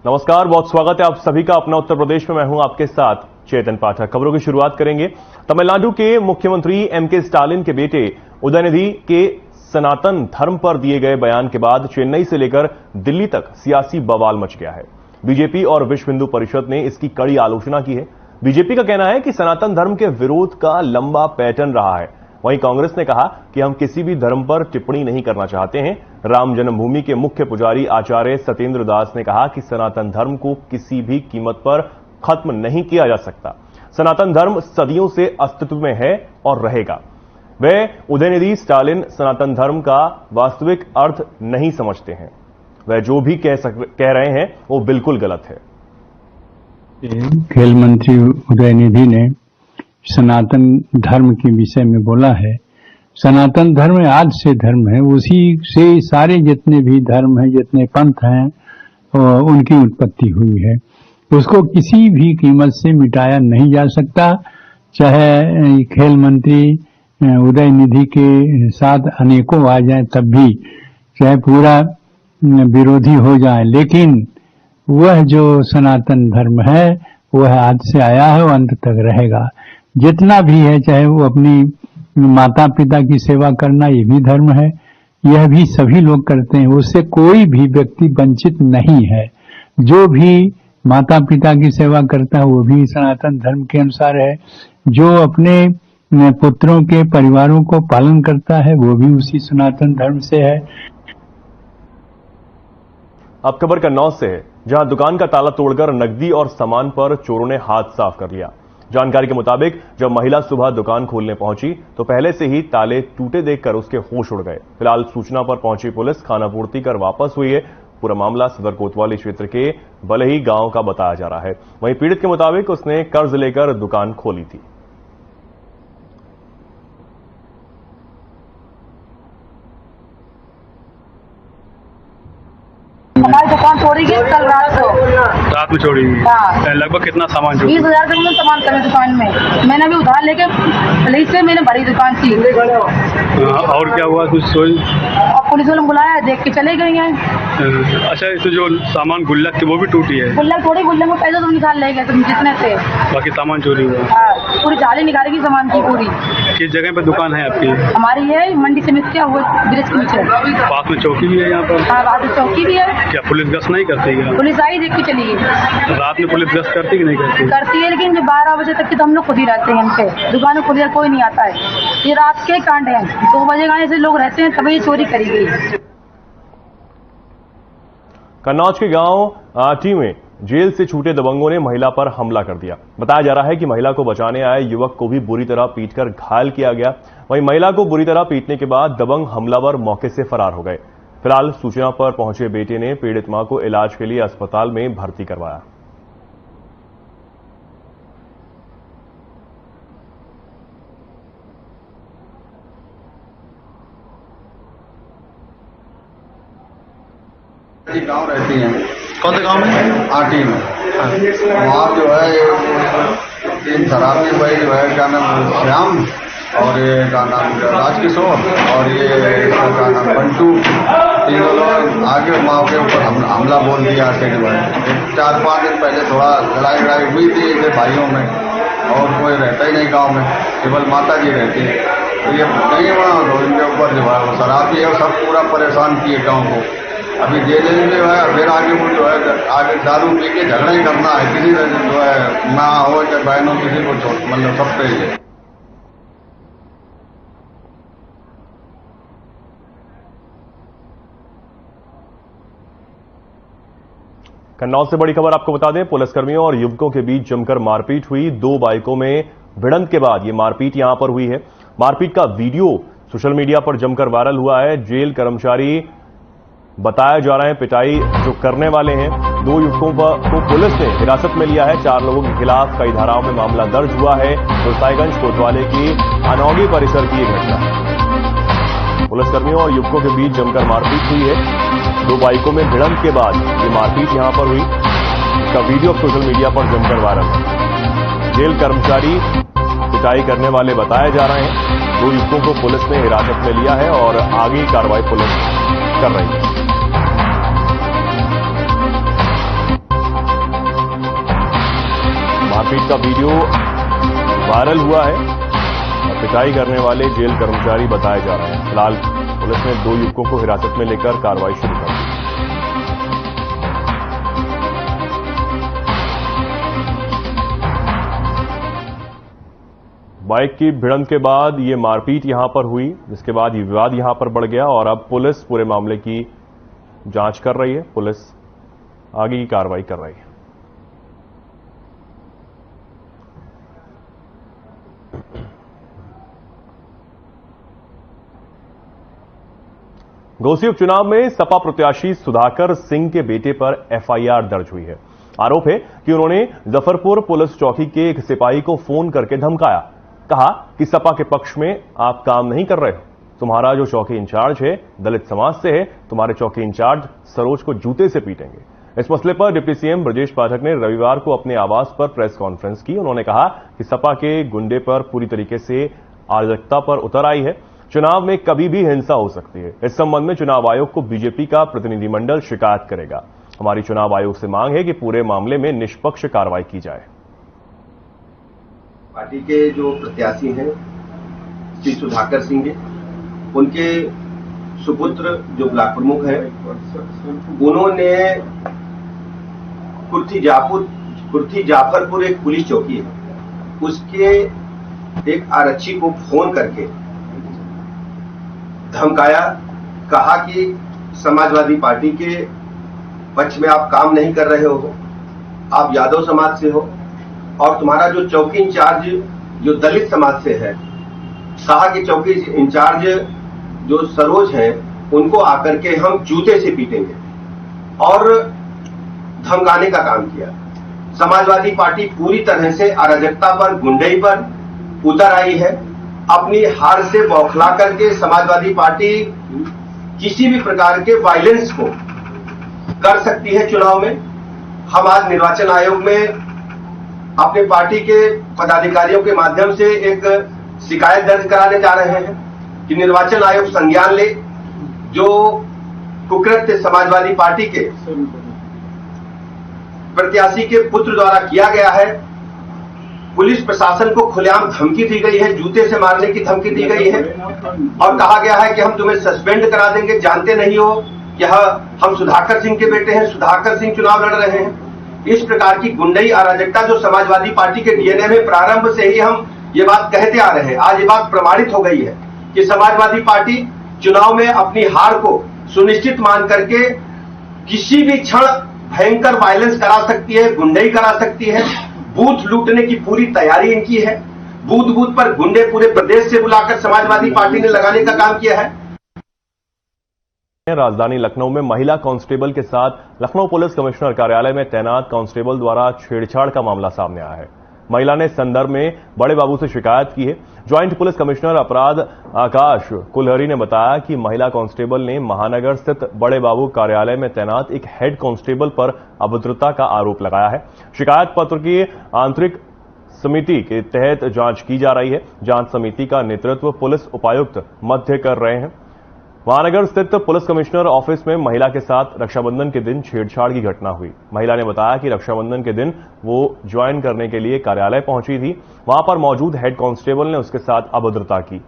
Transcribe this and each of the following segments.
नमस्कार, बहुत स्वागत है आप सभी का अपना उत्तर प्रदेश में। मैं हूं आपके साथ चेतन पाठक। खबरों की शुरुआत करेंगे। तमिलनाडु के मुख्यमंत्री एमके स्टालिन के बेटे उदयनिधि के सनातन धर्म पर दिए गए बयान के बाद चेन्नई से लेकर दिल्ली तक सियासी बवाल मच गया है। बीजेपी और विश्व हिंदू परिषद ने इसकी कड़ी आलोचना की है। बीजेपी का कहना है कि सनातन धर्म के विरोध का लंबा पैटर्न रहा है। वहीं कांग्रेस ने कहा कि हम किसी भी धर्म पर टिप्पणी नहीं करना चाहते हैं। राम जन्मभूमि के मुख्य पुजारी आचार्य सत्येंद्र दास ने कहा कि सनातन धर्म को किसी भी कीमत पर खत्म नहीं किया जा सकता। सनातन धर्म सदियों से अस्तित्व में है और रहेगा। वे उदयनिधि स्टालिन सनातन धर्म का वास्तविक अर्थ नहीं समझते हैं। वह जो भी कह रहे हैं वो बिल्कुल गलत है। खेल मंत्री उदयनिधि ने सनातन धर्म के विषय में बोला है। सनातन धर्म आज से धर्म है, उसी से सारे जितने भी धर्म हैं, जितने पंथ हैं, उनकी उत्पत्ति हुई है। उसको किसी भी कीमत से मिटाया नहीं जा सकता। चाहे खेल मंत्री उदयनिधि के साथ अनेकों आ जाए तब भी, चाहे पूरा विरोधी हो जाए, लेकिन वह जो सनातन धर्म है वह आज से आया है और अंत तक रहेगा। जितना भी है, चाहे वो अपनी माता पिता की सेवा करना, ये भी धर्म है, यह भी सभी लोग करते हैं। उससे कोई भी व्यक्ति वंचित नहीं है। जो भी माता पिता की सेवा करता है वो भी सनातन धर्म के अनुसार है। जो अपने पुत्रों के परिवारों को पालन करता है वो भी उसी सनातन धर्म से है। अब खबर कन्नौज से है, जहां दुकान का ताला तोड़कर नकदी और सामान पर चोरों ने हाथ साफ कर लिया। जानकारी के मुताबिक जब महिला सुबह दुकान खोलने पहुंची तो पहले से ही ताले टूटे देखकर उसके होश उड़ गए। फिलहाल सूचना पर पहुंची पुलिस खानापूर्ति कर वापस हुई है। पूरा मामला सदर कोतवाली क्षेत्र के बलही गांव का बताया जा रहा है। वहीं पीड़ित के मुताबिक उसने कर्ज लेकर दुकान खोली थी। हमारी दुकान तोड़ी गई कल रात में चोरी हुई। हाँ। लगभग कितना सामान चोरी? 20,000 का सामान था दुकान में। मैंने अभी उधार लेके पुलिस से मैंने भरी दुकान की। और क्या हुआ कुछ सोई? अब पुलिस वालों बुलाया, देख के चले गए हैं। अच्छा, इस जो सामान गुल्लक थी वो भी टूटी है? गुल्लक थोड़ी, गुल्लक में पैसे तुम निकाल ले गए तुम जितने थे, बाकी सामान चोरी हुआ? पूरी जाली निकालेगी सामान की पूरी। किस जगह पे दुकान है आपकी? हमारी है मंडी समिति क्या हुआ ब्रिज के नीचे। पास में चौकी भी है यहाँ पर? हाँ, रात में चौकी भी है। क्या पुलिस गश्त नहीं करती है? पुलिस आई, देख के चली गई। रात में पुलिस गश्त करती कि नहीं करती? करती है, लेकिन 12 बजे तक की तो हम लोग खुद ही रहते हैं। हमसे दुकान में खुद ही कोई नहीं आता है। ये रात के कांड है। 2 बजे गाने से लोग रहते हैं तभी चोरी करी गई। कन्नौज के गांव आटी में जेल से छूटे दबंगों ने महिला पर हमला कर दिया। बताया जा रहा है कि महिला को बचाने आए युवक को भी बुरी तरह पीटकर घायल किया गया। वहीं महिला को बुरी तरह पीटने के बाद दबंग हमलावर मौके से फरार हो गए। फिलहाल सूचना पर पहुंचे बेटे ने पीड़ित मां को इलाज के लिए अस्पताल में भर्ती करवाया। गांव रहती हैं। कौन से गांव में? आटी में। वहाँ जो है 3 शराबी भाई जो है, क्या नाम श्याम और ये का नाम राजकिशोर और ये का नाम बंटू, तीनों लोग आगे माँ के ऊपर हमला बोल दिया। 4-5 दिन पहले थोड़ा लड़ाई हुई थी इनके भाइयों में, और कोई रहता ही नहीं गांव में, केवल माता जी रहती है। तो ये नहीं वहाँ तो इनके ऊपर जो है शराबी है, सब पूरा परेशान किए गाँव को। अभी जेल में जो है फिर आगे वो जो है आगे दारू पी के झगड़ा ही करना है। किसी जो है माँ हो चाहे बहनों, किसी को मतलब सब पे ही है। कन्नौज से बड़ी खबर आपको बता दें, पुलिसकर्मियों और युवकों के बीच जमकर मारपीट हुई। 2 बाइकों में भिड़ंत के बाद ये मारपीट यहां पर हुई है। मारपीट का वीडियो सोशल मीडिया पर जमकर वायरल हुआ है। जेल कर्मचारी बताया जा रहे हैं पिटाई जो करने वाले हैं। 2 युवकों को पुलिस ने हिरासत में लिया है। 4 लोगों के खिलाफ कई धाराओं में मामला दर्ज हुआ है। गोसाईगंज कोतवाली की अनौगी परिसर की यह घटना है। पुलिसकर्मियों और युवकों के बीच जमकर मारपीट हुई है। 2 बाइकों में भिड़ंत के बाद ये मारपीट यहां पर हुई। इसका वीडियो सोशल मीडिया पर जमकर वायरल है। जेल कर्मचारी पिटाई करने वाले बताए जा रहे हैं। 2 युवकों को पुलिस ने हिरासत में लिया है और आगे कार्रवाई पुलिस कर रही है। जिसका वीडियो वायरल हुआ है और पिटाई करने वाले जेल कर्मचारी बताए जा रहे हैं। फिलहाल पुलिस ने 2 युवकों को हिरासत में लेकर कार्रवाई शुरू कर दी। बाइक की भिड़ंत के बाद ये मारपीट यहां पर हुई, जिसके बाद ये विवाद यहां पर बढ़ गया और अब पुलिस पूरे मामले की जांच कर रही है। पुलिस आगे की कार्रवाई कर रही है। घोसी उपचुनाव में सपा प्रत्याशी सुधाकर सिंह के बेटे पर एफआईआर दर्ज हुई है। आरोप है कि उन्होंने जफरपुर पुलिस चौकी के एक सिपाही को फोन करके धमकाया। कहा कि सपा के पक्ष में आप काम नहीं कर रहे हो, तुम्हारा जो चौकी इंचार्ज है दलित समाज से है, तुम्हारे चौकी इंचार्ज सरोज को जूते से पीटेंगे। इस मसले पर डिप्टी सीएम ब्रजेश पाठक ने रविवार को अपने आवास पर प्रेस कॉन्फ्रेंस की। उन्होंने कहा कि सपा के गुंडे पर पूरी तरीके से अराजकता पर उतर आई है। चुनाव में कभी भी हिंसा हो सकती है। इस संबंध में चुनाव आयोग को बीजेपी का प्रतिनिधिमंडल शिकायत करेगा। हमारी चुनाव आयोग से मांग है कि पूरे मामले में निष्पक्ष कार्रवाई की जाए। पार्टी के जो प्रत्याशी हैं श्री सुधाकर सिंह जी, उनके सुपुत्र जो ब्लॉक प्रमुख हैं, उन्होंने कुर्थी जाफरपुर एक पुलिस चौकी है, उसके एक आरक्षी को फोन करके धमकाया। कहा कि समाजवादी पार्टी के पक्ष में आप काम नहीं कर रहे हो, आप यादव समाज से हो और तुम्हारा जो चौकी इंचार्ज जो दलित समाज से है, कहा कि चौकी इंचार्ज जो सरोज हैं उनको आकर के हम जूते से पीटेंगे और धमकाने का काम किया। समाजवादी पार्टी पूरी तरह से अराजकता पर, गुंडई पर उतर आई है। अपनी हार से बौखला करके समाजवादी पार्टी किसी भी प्रकार के वायलेंस को कर सकती है चुनाव में। हम आज निर्वाचन आयोग में अपने पार्टी के पदाधिकारियों के माध्यम से एक शिकायत दर्ज कराने जा रहे हैं कि निर्वाचन आयोग संज्ञान ले जो कुकृत्य समाजवादी पार्टी के प्रत्याशी के पुत्र द्वारा किया गया है। पुलिस प्रशासन को खुलेआम धमकी दी गई है, जूते से मारने की धमकी दी गई है और कहा गया है कि हम तुम्हें सस्पेंड करा देंगे, जानते नहीं हो कि हम सुधाकर सिंह के बेटे हैं, सुधाकर सिंह चुनाव लड़ रहे हैं। इस प्रकार की गुंडई अराजकता जो समाजवादी पार्टी के डीएनए में प्रारंभ से ही हम ये बात कहते आ रहे हैं, आज ये बात प्रमाणित हो गई है कि समाजवादी पार्टी चुनाव में अपनी हार को सुनिश्चित मान करके किसी भी क्षण भयंकर वायलेंस करा सकती है, गुंडई करा सकती है। बूथ लूटने की पूरी तैयारी इनकी है। बूथ बूथ पर गुंडे पूरे प्रदेश से बुलाकर समाजवादी पार्टी ने लगाने का काम किया है। राजधानी लखनऊ में महिला कांस्टेबल के साथ लखनऊ पुलिस कमिश्नर कार्यालय में तैनात कांस्टेबल द्वारा छेड़छाड़ का मामला सामने आया है। महिला ने इस संदर्भ में बड़े बाबू से शिकायत की है। ज्वाइंट पुलिस कमिश्नर अपराध आकाश कुलहरी ने बताया कि महिला कांस्टेबल ने महानगर स्थित बड़े बाबू कार्यालय में तैनात एक हेड कांस्टेबल पर अभद्रता का आरोप लगाया है। शिकायत पत्र की आंतरिक समिति के तहत जांच की जा रही है। जांच समिति का नेतृत्व पुलिस उपायुक्त मध्य कर रहे हैं। महानगर स्थित पुलिस कमिश्नर ऑफिस में महिला के साथ रक्षाबंधन के दिन छेड़छाड़ की घटना हुई। महिला ने बताया कि रक्षाबंधन के दिन वो ज्वाइन करने के लिए कार्यालय पहुंची थी। वहां पर मौजूद हेड कांस्टेबल ने उसके साथ अभद्रता की।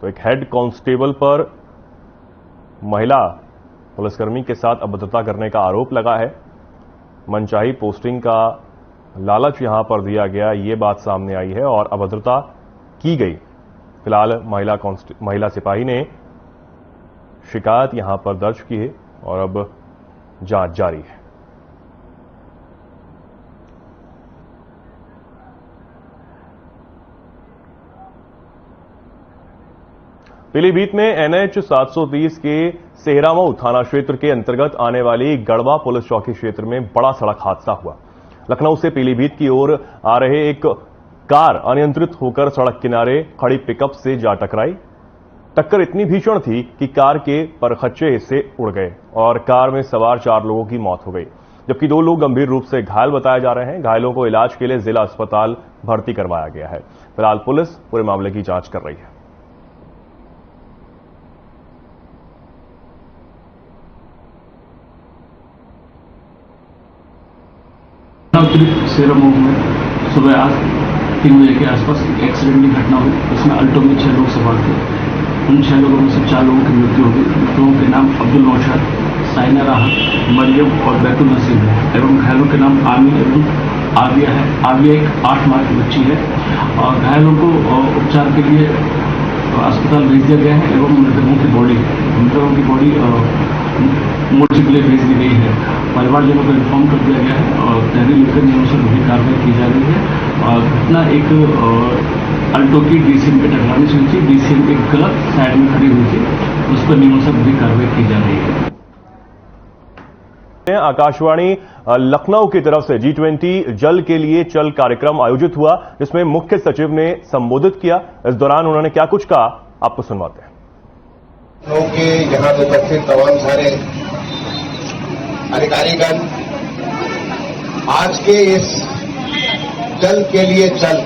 तो एक हेड कांस्टेबल पर महिला पुलिसकर्मी के साथ अभद्रता करने का आरोप लगा है। मनचाही पोस्टिंग का लालच यहां पर दिया गया, ये बात सामने आई है और अभद्रता की गई। फिलहाल महिला सिपाही ने शिकायत यहां पर दर्ज की है और अब जांच जारी है। पीलीभीत में एनएच 730 के सेहरामऊ थाना क्षेत्र के अंतर्गत आने वाली गढ़वा पुलिस चौकी क्षेत्र में बड़ा सड़क हादसा हुआ। लखनऊ से पीलीभीत की ओर आ रहे एक कार अनियंत्रित होकर सड़क किनारे खड़ी पिकअप से जा टकराई। टक्कर इतनी भीषण थी कि कार के परखच्चे हिस्से उड़ गए और कार में सवार 4 लोगों की मौत हो गई, जबकि 2 लोग गंभीर रूप से घायल बताए जा रहे हैं। घायलों को इलाज के लिए जिला अस्पताल भर्ती करवाया गया है। फिलहाल पुलिस पूरे मामले की जांच कर रही है। सिरमौर में सुबह आज 3 बजे के आसपास एक एक्सीडेंट की घटना हुई। उसमें अल्टो में 6 लोग सवार थे। उन 6 लोगों में से 4 लोगों की मृत्यु हो गई। मृतकों के नाम अब्दुल नौशाद, साइना राहत, मरियम और बैतुल नसीब है एवं घायलों के नाम आमिर एवं आविया है। आविया एक 8 माह की बच्ची है और घायलों को उपचार के लिए अस्पताल भेज दिया गया है एवं मृतकों की बॉडी मोर्चे के लिए भेज दी गई है। परिवारजनों को इन्फॉर्म कर दिया गया है और तहरीर लिखकर नियमानुसार विधिक कार्रवाई की जा रही है। और घटना एक अल्टो की डीसीएम के टकराने से हुई थी। डीसीएम एक गलत साइड में खड़ी हुई थी, उस पर नियमानुसार विधिक कार्रवाई की जा रही है। आकाशवाणी लखनऊ की तरफ से G20 जल के लिए चल कार्यक्रम आयोजित हुआ, जिसमें मुख्य सचिव ने संबोधित किया। इस दौरान उन्होंने क्या कुछ कहा, आपको सुनवाते हैं। के यहाँ उपस्थित तमाम सारे अधिकारीगण आज के इस जल के लिए चल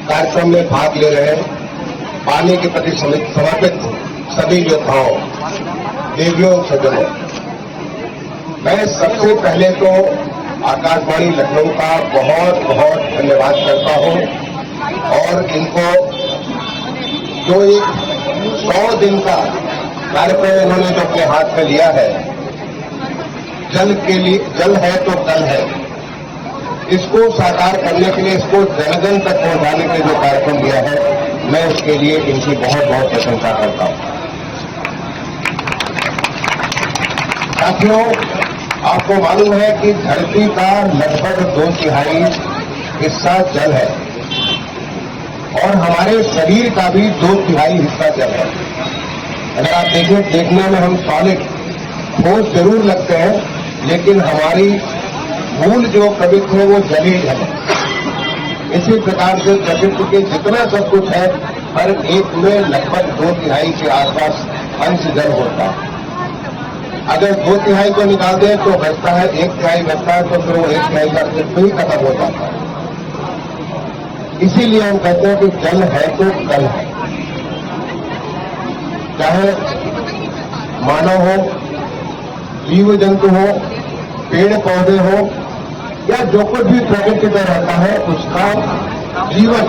कार्यक्रम में भाग ले रहे हैं। पानी के प्रति समर्पित सभी योद्धाओं, देवियों, सज्जनों, मैं सबसे पहले तो आकाशवाणी लखनऊ का बहुत बहुत धन्यवाद करता हूं और इनको जो एक 100 दिन का कार्यक्रम इन्होंने जो अपने हाथ में लिया है, जल के लिए, जल है तो कल है, इसको साकार करने के लिए, इसको जन तक पहुंचाने के लिए जो कार्यक्रम लिया है, मैं उसके लिए इनकी बहुत बहुत प्रशंसा करता हूं। साथियों, आपको मालूम है कि धरती का लगभग 2/3 हिस्सा जल है और हमारे शरीर का भी 2/3 हिस्सा जल है। अगर आप देखें, देखने में हम सॉलिड ठोस जरूर लगते हैं, लेकिन हमारी मूल जो प्रवृत्ति है वो जलीय है। इसी प्रकार से प्रकृति के जितना सब कुछ है, हर एक में लगभग 2/3 के आसपास अंश जल होता है। अगर 2/3 को निकाल दें तो बचता है 1/3 बचता है, तो फिर वो 1/3 का अस्तित्व ही खत्म हो जाता है। इसीलिए हम कहते हैं कि जल है तो कल है। चाहे मानव हो, जीव जंतु हो, पेड़ पौधे हो या जो कुछ भी प्रकृति में रहता है, उसका जीवन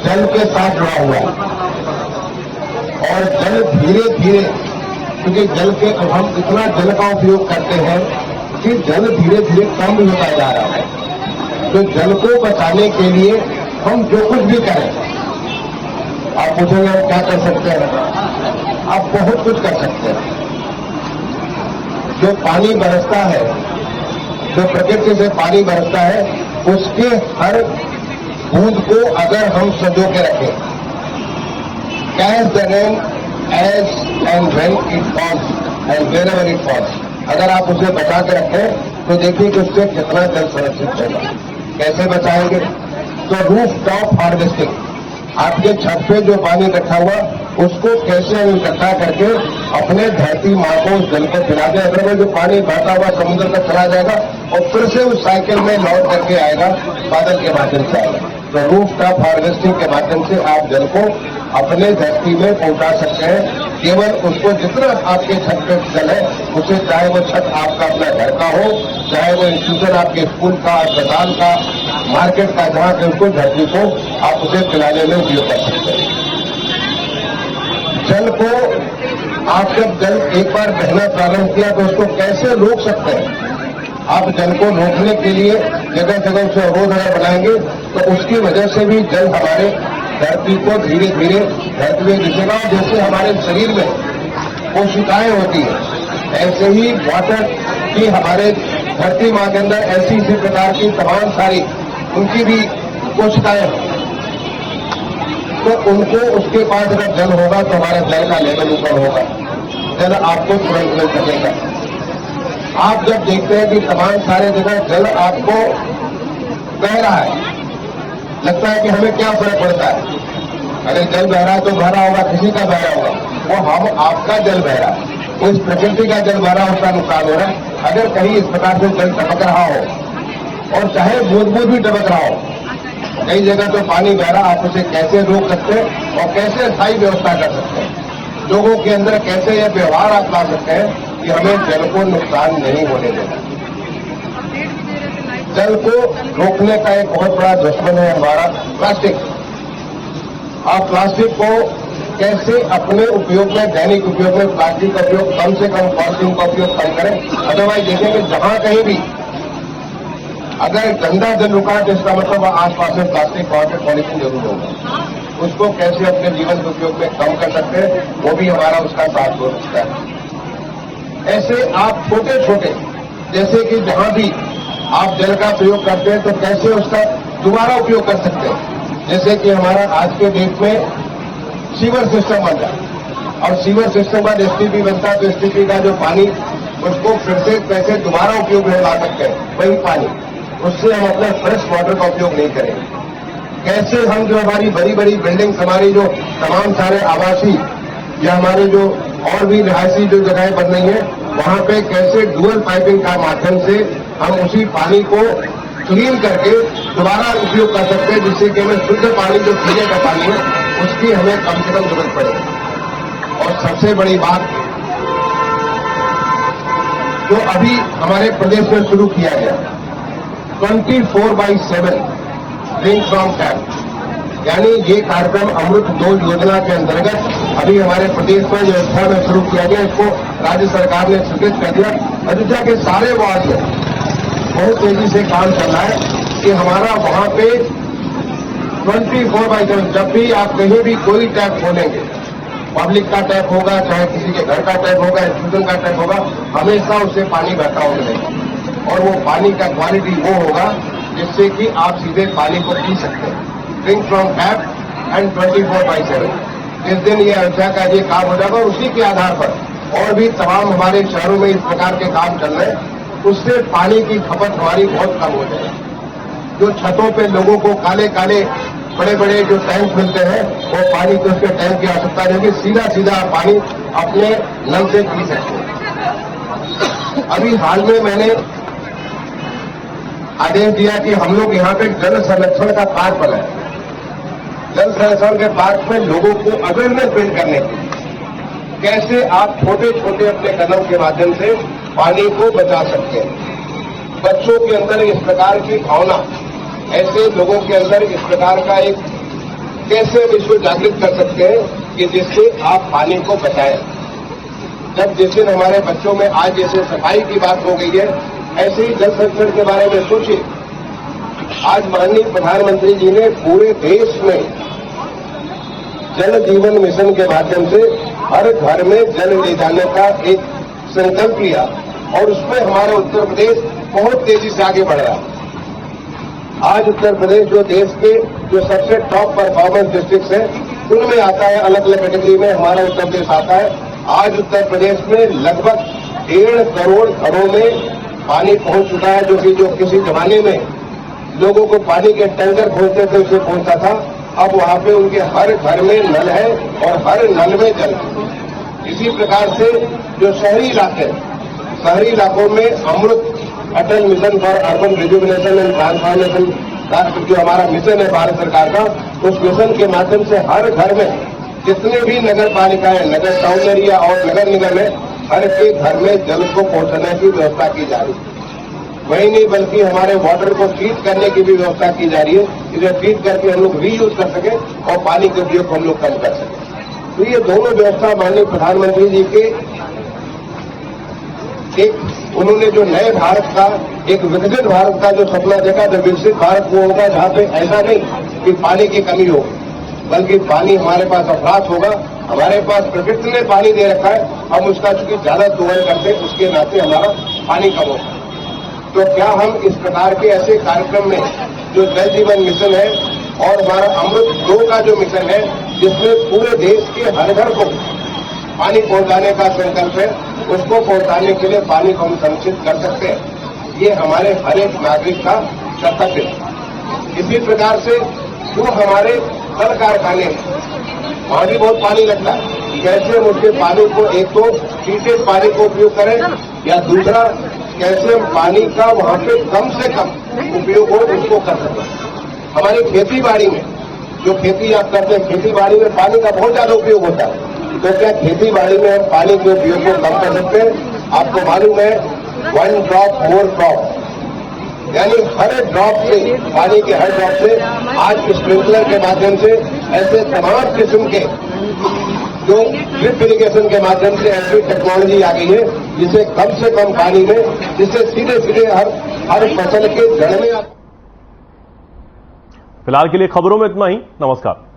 जल के साथ जुड़ा हुआ है। और जल धीरे धीरे, क्योंकि जल के हम इतना जल का उपयोग करते हैं कि जल धीरे धीरे कम होता जा रहा है। तो जल को बचाने के लिए हम जो कुछ भी करें, आप पूछेंगे हम क्या कर सकते हैं? आप बहुत कुछ कर सकते हैं। जो पानी बरसता है, जो प्रकृति से पानी बरसता है, उसके हर बूंद को अगर हम संजो के रखें, catch the rain as and when it falls and wherever it falls, अगर आप उसे बचा के रखें तो देखिए कि उससे कितना जल संरक्षित होगा। कैसे बचाएंगे? तो रूफ टॉप हार्वेस्टिंग, आपके छत पे जो पानी इकट्ठा हुआ उसको कैसे हम इकट्ठा करके अपने धरती माँ को उस जल को पिला दें। अगर वो जो पानी बहता हुआ समुद्र तक चला जाएगा और फिर से उस साइकिल में लौट करके आएगा, बादल के माध्यम से आएगा। तो रूफ टॉप हार्वेस्टिंग के माध्यम से आप जल को अपने धरती में पहुंचा सकते हैं। केवल उसको जितना आपके छत पे जल है, उसे चाहे वो छत आपका अपना घर का हो, चाहे वो इंस्टीट्यूशन आपके स्कूल का, अस्पताल का, मार्केट का, जहां से उसको धरती को आप उसे पिलाने में उपयोग कर सकते हैं। जल को आप जब जल एक बार बहना प्रारंभ किया तो उसको कैसे रोक सकते हैं? आप जल को रोकने के लिए जगह जगह से अवरोध अगर बनाएंगे तो उसकी वजह से भी जल हमारे धरती को धीरे धीरे धरती में दिखेगा। जैसे हमारे शरीर में कोशिकाएं होती है, ऐसे ही वाटर की हमारे धरती माँ के अंदर ऐसी इसी प्रकार की तमाम सारी उनकी भी कोशिकाएं, तो उनको उसके पास अगर जल होगा तो हमारा जल का लेवल ऊपर होगा, जल आपको तुरंत मिल सकेगा। आप जब देखते हैं कि तमाम सारे जगह जल आपको बह रहा है, लगता है कि हमें क्या फर्क पड़ता है? अगर जल बह रहा है तो बह रहा होगा, किसी का बह रहा होगा, वो हम आपका जल बह रहा है, उस प्रकृति का जल बह रहा है, उसका नुकसान हो रहा है। अगर कहीं इस प्रकार से जल टपक रहा हो और चाहे बूंद बूंद भी टपक रहा हो, कई जगह तो पानी बह रहा, आप उसे कैसे रोक सकते हैं और कैसे स्थायी व्यवस्था कर सकते हैं? लोगों के अंदर कैसे यह व्यवहार आप ला सकते हैं कि हमें जल को नुकसान नहीं होने देना। जल को रोकने का एक बहुत बड़ा दुश्मन है हमारा प्लास्टिक। आप प्लास्टिक को कैसे अपने उपयोग में, दैनिक उपयोग में प्लास्टिक का उपयोग कम से कम, पॉलिथीन का उपयोग कम करें। अदरवाइज देखेंगे जहां कहीं भी अगर गंदा जल रुका है तो इसका मतलब आसपास में प्लास्टिक, वहां पे पॉलिथीन जरूर होगा। उसको कैसे अपने जीवन के उपयोग में कम कर सकते हैं, वो भी हमारा उसका साथ हो सकता है। ऐसे आप छोटे छोटे, जैसे कि जहां भी आप जल का प्रयोग करते हैं तो कैसे उसका दोबारा उपयोग कर सकते हैं। जैसे कि हमारा आज के डेट में सीवर सिस्टम बन रहा और सीवर सिस्टम का एसटीपी बनता है तो एसटीपी का जो पानी उसको फिर से कैसे दोबारा उपयोग में ला सकते हैं, वही पानी, उससे हम अपने फ्रेश वाटर का उपयोग नहीं करेंगे। कैसे हम जो हमारी बड़ी बड़ी बिल्डिंग्स, हमारी जो तमाम सारे आवासीय या हमारे जो और भी रिहायशी जो जगहें बन रही हैं, वहां पे कैसे डुअल पाइपिंग का माध्यम से हम उसी पानी को क्लीन करके दोबारा उपयोग कर सकते हैं, जिससे कि हमें शुद्ध पानी जो पीने का पानी है उसकी हमें कम से कम जरूरत पड़े। और सबसे बड़ी बात जो अभी हमारे प्रदेश में शुरू किया गया 24/7 ड्रिंक फ्रॉम टैप, यानी ये कार्यक्रम अमृत 2 योजना के अंतर्गत अभी हमारे प्रदेश में जो अयोध्या में शुरू किया गया, इसको राज्य सरकार ने स्वीकृत कर दिया। अयोध्या के सारे वार्ड में बहुत तेजी से काम चल रहा है कि हमारा वहां पे 24/7 जब भी आप कहीं भी कोई टैप खोलेंगे, पब्लिक का टैप होगा, चाहे किसी के घर का टैप होगा, इंस्टीट्यूशन का टैप होगा, हमेशा उससे पानी बहता हुआ मिलेगा और वो पानी का क्वालिटी वो होगा जिससे कि आप सीधे पानी को पी सकते हैं। ड्रिंक फ्रॉम टैप एंड 24/7 जिस दिन ये अयोध्या का ये काम हो जाएगा, उसी के आधार पर और भी तमाम हमारे शहरों में इस प्रकार के काम चल रहे हैं, उससे पानी की खपत हमारी बहुत कम हो जाएगी। जो छतों पे लोगों को काले काले बड़े बड़े जो टैंक मिलते हैं, वो पानी को उसके टैंक की आवश्यकता नहीं होगी, सीधा सीधा पानी अपने नल से पी सकते हैं। अभी हाल में मैंने आदेश दिया कि हम लोग यहाँ पे जल संरक्षण का पार्क बनाए। जल संरक्षण के पार्क में लोगों को अवेयरनेस बिल्ड करने के लिए कैसे आप छोटे छोटे अपने कदम के माध्यम से पानी को बचा सकते हैं। बच्चों के अंदर इस प्रकार की भावना, ऐसे लोगों के अंदर इस प्रकार का एक कैसे विश्व जागृत कर सकते हैं कि जिससे आप पानी को बचाएं। जब जिस दिन हमारे बच्चों में आज जैसे सफाई की बात हो गई है, ऐसे ही जल संरक्षण के बारे में सोचिए। आज माननीय प्रधानमंत्री जी ने पूरे देश में जल जीवन मिशन के माध्यम से हर घर में जल ले जाने का एक संकल्प लिया और उसमें हमारा उत्तर प्रदेश बहुत तेजी से आगे बढ़ रहा है। आज उत्तर प्रदेश जो देश के जो सबसे टॉप परफॉर्मेंस डिस्ट्रिक्ट है उनमें आता है, अलग अलग कैटेगरी में हमारा उत्तर प्रदेश आता है। आज उत्तर प्रदेश में लगभग 1.5 करोड़ घरों में पानी पहुंच चुका है, जो किसी जमाने में लोगों को पानी के टैंकर खोलते थे उससे पहुंचता था, अब वहां पे उनके हर घर में नल है और हर नल में जल है। इसी प्रकार से जो शहरी इलाकों में Amrut Atal mission for urban rejuvenation and transformation जो हमारा मिशन है भारत सरकार का, उस मिशन के माध्यम से हर घर में जितने भी नगर पालिकाएं, नगर सौंदर्य और नगर निगम है, हर के घर में जल को पहुंचाने की व्यवस्था की जा रही है। वही नहीं बल्कि हमारे वाटर को ट्रीट करने की भी व्यवस्था की जा रही है, इसे ट्रीट करके हम लोग रीयूज कर सके और पानी के उपयोग हम लोग कम कर सकें। तो ये दोनों व्यवस्था माननीय प्रधानमंत्री जी के एक उन्होंने जो नए भारत का, एक विकसित भारत का जो सपना देखा, जो विकसित भारत वो होगा जहां पे ऐसा नहीं कि पानी की कमी हो, बल्कि पानी हमारे पास अफराज होगा। हमारे पास प्रकृति ने पानी दे रखा है, हम उसका चूंकि ज्यादा दोहन करते हैं, उसके नाते हमारा पानी कम होगा। तो क्या हम इस प्रकार के ऐसे कार्यक्रम में जो जल जीवन मिशन है और हमारा अमृत 2 का जो मिशन है, जिसमें पूरे देश के हर घर को पानी पहुंचाने का संकल्प है, उसको पहुंचाने के लिए पानी को हम संरक्षित कर सकते हैं। ये हमारे हर एक नागरिक का कर्तव्य है। इसी प्रकार से जो हमारे कल कारखाने वहां भी बहुत पानी लगता है, कैसे हम उसके पानी को एक तो ट्रीटेड पानी को उपयोग करें या दूसरा कैसे हम पानी का वहां पे कम से कम उपयोग हो उसको कर सकें। हमारी खेती बाड़ी में जो खेती आप करते हैं, खेती बाड़ी में पानी का बहुत ज्यादा उपयोग होता है, तो क्या खेती बाड़ी में हम पानी के उपयोग को कम कर सकते हैं? आपको मालूम है 1 ड्रॉप मोर क्रॉप, यानी हर ड्रॉप से, पानी के हर ड्रॉप से आज स्प्रिंकलर के माध्यम से ऐसे तमाम किस्म के जो ड्रिप इरिगेशन के माध्यम से ऐसी टेक्नोलॉजी आ गई है जिसे कम से कम पानी में, जिससे सीधे सीधे हर फसल के जड़ में। फिलहाल के लिए खबरों में इतना ही। नमस्कार।